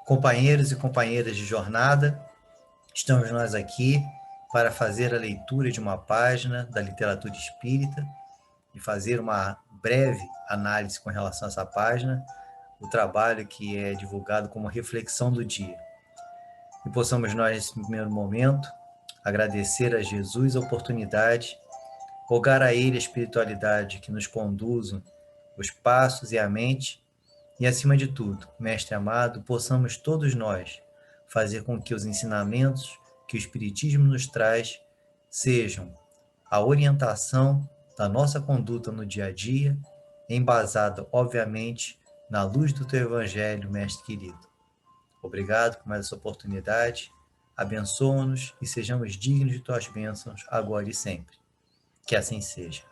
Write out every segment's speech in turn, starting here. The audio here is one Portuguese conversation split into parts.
Companheiros e companheiras de jornada, estamos nós aqui para fazer a leitura de uma página da literatura espírita e fazer uma breve análise com relação a essa página, o trabalho que é divulgado como reflexão do dia. E possamos nós, nesse primeiro momento, agradecer a Jesus a oportunidade, rogar a Ele a espiritualidade que nos conduzam os passos e a mente, e, acima de tudo, Mestre amado, possamos todos nós fazer com que os ensinamentos que o Espiritismo nos traz sejam a orientação da nossa conduta no dia a dia, embasada, obviamente, na luz do Teu Evangelho, Mestre querido. Obrigado por mais essa oportunidade, abençoa-nos e sejamos dignos de Tuas bênçãos, agora e sempre. Que assim seja.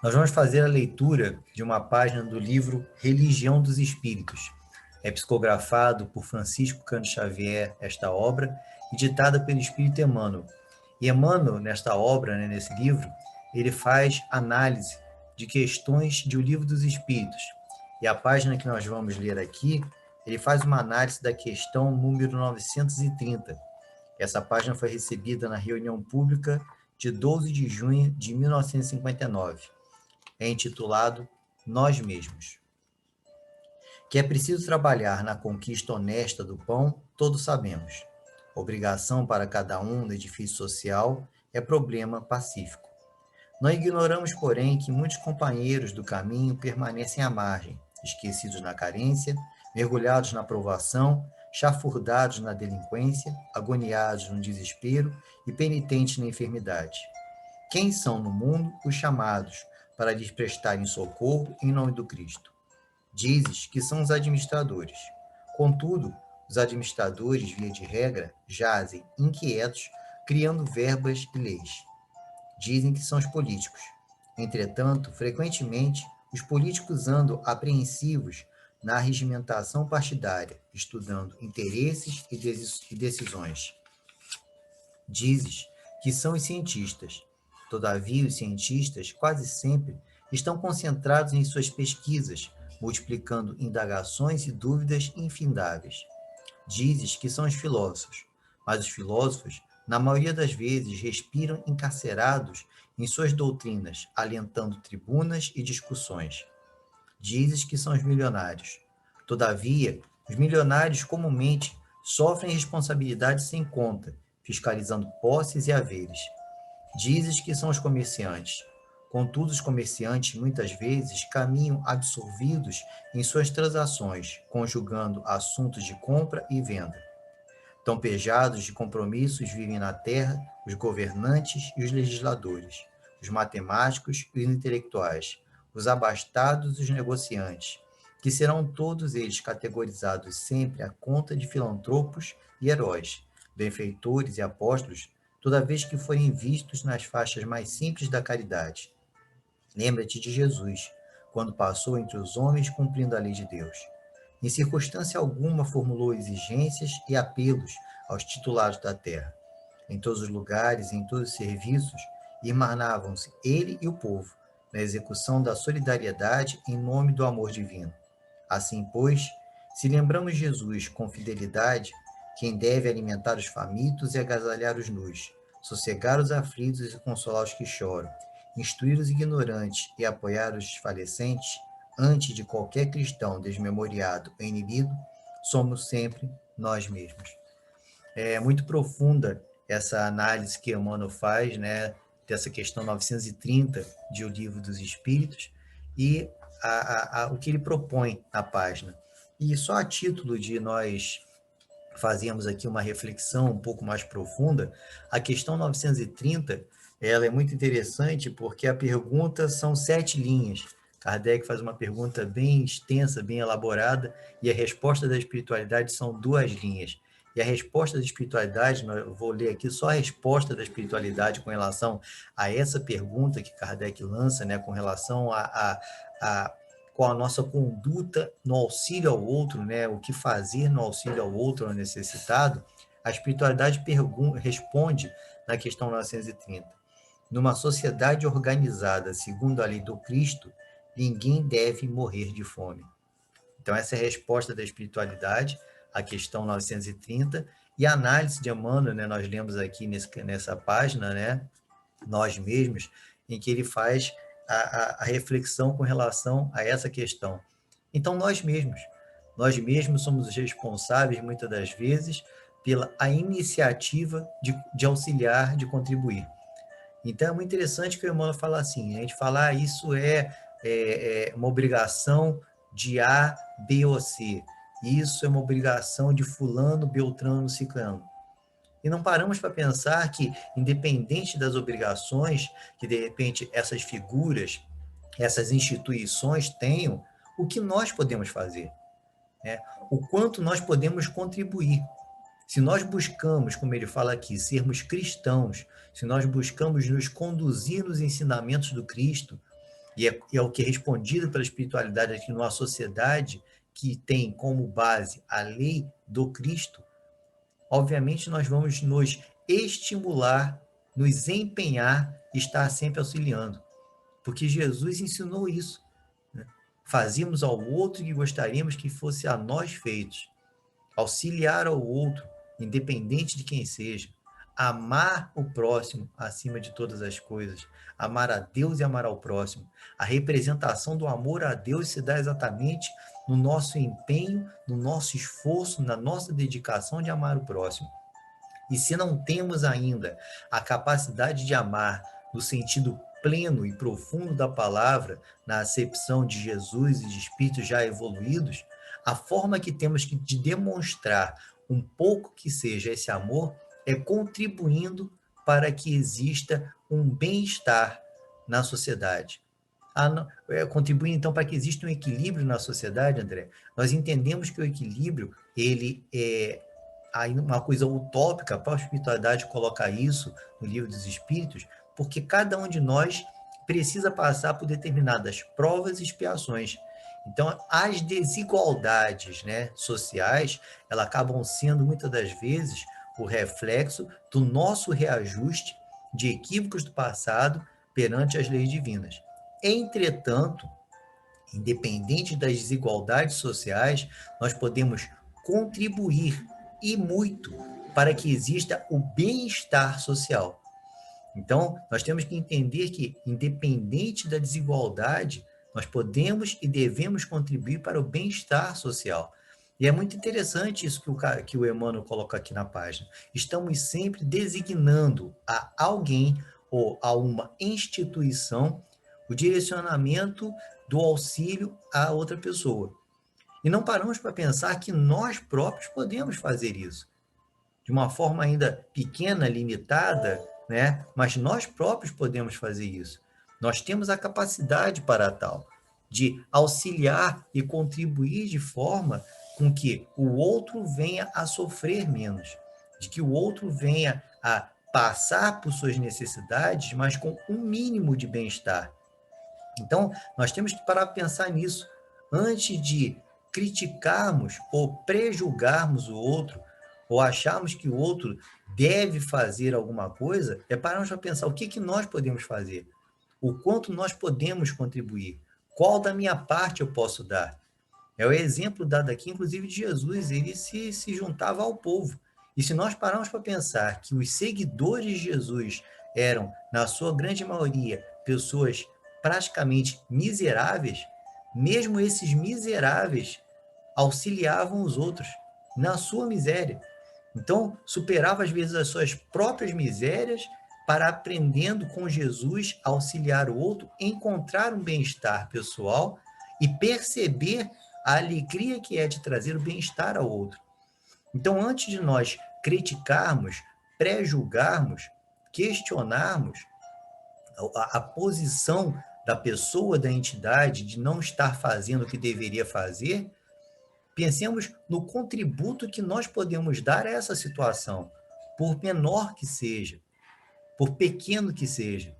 Nós vamos fazer a leitura de uma página do livro Religião dos Espíritos. É psicografado por Francisco Cândido Xavier, esta obra, e ditada pelo Espírito Emmanuel. E Emmanuel, nesta obra, nesse livro, ele faz análise de questões de O Livro dos Espíritos. E a página que nós vamos ler aqui, ele faz uma análise da questão número 930. Essa página foi recebida na reunião pública de 12 de junho de 1959. É intitulado Nós Mesmos. Que é preciso trabalhar na conquista honesta do pão, todos sabemos. Obrigação para cada um no edifício social é problema pacífico. Não ignoramos, porém, que muitos companheiros do caminho permanecem à margem, esquecidos na carência, mergulhados na provação, chafurdados na delinquência, agoniados no desespero e penitentes na enfermidade. Quem são no mundo os chamados para lhes prestarem socorro em nome do Cristo? Dizes que são os administradores. Contudo, os administradores, via de regra, jazem inquietos, criando verbas e leis. Dizem que são os políticos. Entretanto, frequentemente, os políticos andam apreensivos na regimentação partidária, estudando interesses e decisões. Dizes que são os cientistas. Todavia, os cientistas quase sempre estão concentrados em suas pesquisas, multiplicando indagações e dúvidas infindáveis. Dizes que são os filósofos, mas os filósofos, na maioria das vezes, respiram encarcerados em suas doutrinas, alentando tribunas e discussões. Dizes que são os milionários. Todavia, os milionários comumente sofrem responsabilidades sem conta, fiscalizando posses e haveres. Dizes que são os comerciantes. Contudo, os comerciantes muitas vezes caminham absorvidos em suas transações, conjugando assuntos de compra e venda. Tão pejados de compromissos vivem na terra os governantes e os legisladores, os matemáticos e os intelectuais, os abastados e os negociantes, que serão todos eles categorizados sempre à conta de filantropos e heróis, benfeitores e apóstolos, toda vez que forem vistos nas faixas mais simples da caridade. Lembra-te de Jesus, quando passou entre os homens cumprindo a lei de Deus. Em circunstância alguma formulou exigências e apelos aos titulares da terra. Em todos os lugares, em todos os serviços, irmanavam-se ele e o povo, na execução da solidariedade em nome do amor divino. Assim, pois, se lembramos Jesus com fidelidade, quem deve alimentar os famintos e agasalhar os nus, sossegar os aflitos e consolar os que choram, instruir os ignorantes e apoiar os desfalecentes, antes de qualquer cristão desmemoriado ou inibido, somos sempre nós mesmos. É muito profunda essa análise que Emmanuel faz, né, dessa questão 930 de O Livro dos Espíritos e o que ele propõe na página. E só a título de nós fazemos aqui uma reflexão um pouco mais profunda, a questão 930, ela é muito interessante porque a pergunta são 7 linhas. Kardec faz uma pergunta bem extensa, bem elaborada, e a resposta da espiritualidade são 2 linhas. E a resposta da espiritualidade, eu vou ler aqui só a resposta da espiritualidade com relação a essa pergunta que Kardec lança, né, com relação com a nossa conduta no auxílio ao outro, né, o que fazer no auxílio ao outro, ao necessitado. A espiritualidade responde na questão 930. Numa sociedade organizada segundo a lei do Cristo, ninguém deve morrer de fome. Então, essa é a resposta da espiritualidade, a questão 930, e a análise de Emmanuel, né, nós lemos aqui nessa página, né, nós mesmos, em que ele faz a reflexão com relação a essa questão. Então, nós mesmos somos os responsáveis, muitas das vezes, pela a iniciativa de auxiliar, de contribuir. Então, é muito interessante que o Emmanuel fala assim, a gente falar isso é uma obrigação de A, B ou C. Isso é uma obrigação de fulano, beltrano, ciclano. E não paramos para pensar que, independente das obrigações que, de repente, essas figuras, essas instituições tenham, o que nós podemos fazer, né? O quanto nós podemos contribuir. Se nós buscamos, como ele fala aqui, sermos cristãos, se nós buscamos nos conduzir nos ensinamentos do Cristo, e é o que é respondido pela espiritualidade aqui numa sociedade que tem como base a lei do Cristo, obviamente nós vamos nos estimular, nos empenhar, estar sempre auxiliando. Porque Jesus ensinou isso, né? Fazíamos ao outro o que gostaríamos que fosse a nós feitos. Auxiliar ao outro, independente de quem seja. Amar o próximo acima de todas as coisas. Amar a Deus e amar ao próximo. A representação do amor a Deus se dá exatamente no nosso empenho, no nosso esforço, na nossa dedicação de amar o próximo. E se não temos ainda a capacidade de amar no sentido pleno e profundo da palavra, na acepção de Jesus e de espíritos já evoluídos, a forma que temos de demonstrar um pouco que seja esse amor é contribuindo para que exista um bem-estar na sociedade. Contribuindo, então, para que exista um equilíbrio na sociedade, André. Nós entendemos que o equilíbrio, ele é uma coisa utópica, para a espiritualidade colocar isso no Livro dos Espíritos, porque cada um de nós precisa passar por determinadas provas e expiações. Então, as desigualdades, né, sociais, elas acabam sendo, muitas das vezes, o reflexo do nosso reajuste de equívocos do passado perante as leis divinas. Entretanto, independente das desigualdades sociais, nós podemos contribuir e muito para que exista o bem-estar social. Então, nós temos que entender que, independente da desigualdade, nós podemos e devemos contribuir para o bem-estar social. E é muito interessante isso que o Emmanuel coloca aqui na página. Estamos sempre designando a alguém ou a uma instituição o direcionamento do auxílio a outra pessoa. E não paramos para pensar que nós próprios podemos fazer isso. De uma forma ainda pequena, limitada, né? Mas nós próprios podemos fazer isso. Nós temos a capacidade para tal, de auxiliar e contribuir de forma com que o outro venha a sofrer menos, de que o outro venha a passar por suas necessidades, mas com um mínimo de bem-estar. Então, nós temos que parar para pensar nisso. Antes de criticarmos ou prejulgarmos o outro, ou acharmos que o outro deve fazer alguma coisa, é pararmos para pensar o que nós podemos fazer, o quanto nós podemos contribuir, qual da minha parte eu posso dar. É o exemplo dado aqui, inclusive, de Jesus, ele se juntava ao povo. E se nós pararmos para pensar que os seguidores de Jesus eram, na sua grande maioria, pessoas praticamente miseráveis, mesmo esses miseráveis auxiliavam os outros na sua miséria. Então, superava às vezes as suas próprias misérias para, aprendendo com Jesus a auxiliar o outro, encontrar um bem-estar pessoal e perceber a alegria que é de trazer o bem-estar ao outro. Então, antes de nós criticarmos, pré-julgarmos, questionarmos a posição da pessoa, da entidade, de não estar fazendo o que deveria fazer, pensemos no contributo que nós podemos dar a essa situação, por menor que seja, por pequeno que seja,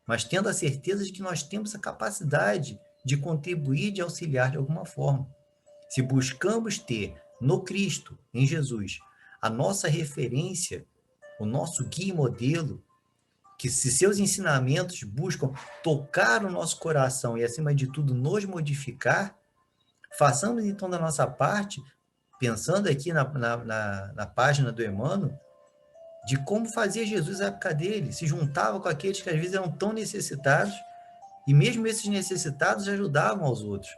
mas tendo a certeza de que nós temos a capacidade de contribuir, de auxiliar de alguma forma. Se buscamos ter no Cristo, em Jesus, a nossa referência, o nosso guia e modelo, que se seus ensinamentos buscam tocar o nosso coração e, acima de tudo, nos modificar, Façamos, então, da nossa parte, pensando aqui na página do Emmanuel, de como fazia Jesus na época dele, se juntava com aqueles que às vezes eram tão necessitados, e mesmo esses necessitados ajudavam aos outros.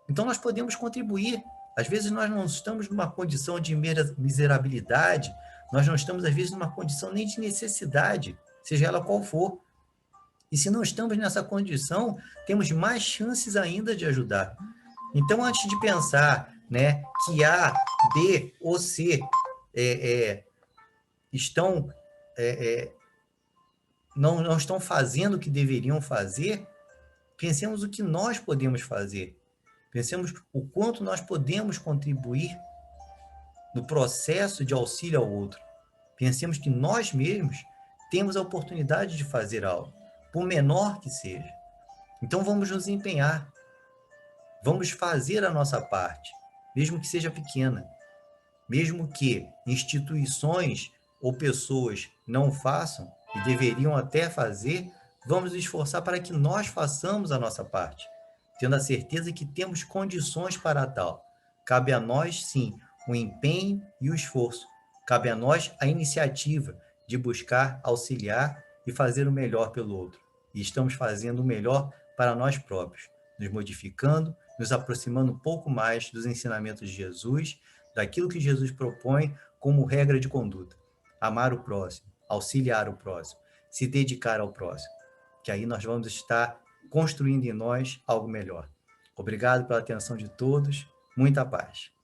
Então nós podemos contribuir. Às vezes nós não estamos numa condição de miserabilidade, nós não estamos às vezes numa condição nem de necessidade, seja ela qual for. E se não estamos nessa condição, temos mais chances ainda de ajudar. Então, antes de pensar, né, que A, B ou C estão não estão fazendo o que deveriam fazer, pensemos o que nós podemos fazer. Pensemos o quanto nós podemos contribuir no processo de auxílio ao outro. Pensemos que nós mesmos temos a oportunidade de fazer algo, por menor que seja. Então vamos nos empenhar, vamos fazer a nossa parte, mesmo que seja pequena. Mesmo que instituições ou pessoas não façam, e deveriam até fazer, vamos nos esforçar para que nós façamos a nossa parte, tendo a certeza que temos condições para tal. Cabe a nós, sim, o empenho e o esforço. Cabe a nós a iniciativa de buscar auxiliar e fazer o melhor pelo outro. E estamos fazendo o melhor para nós próprios, nos modificando, nos aproximando um pouco mais dos ensinamentos de Jesus, daquilo que Jesus propõe como regra de conduta. Amar o próximo, auxiliar o próximo, se dedicar ao próximo. Que aí nós vamos estar construindo em nós algo melhor. Obrigado pela atenção de todos. Muita paz.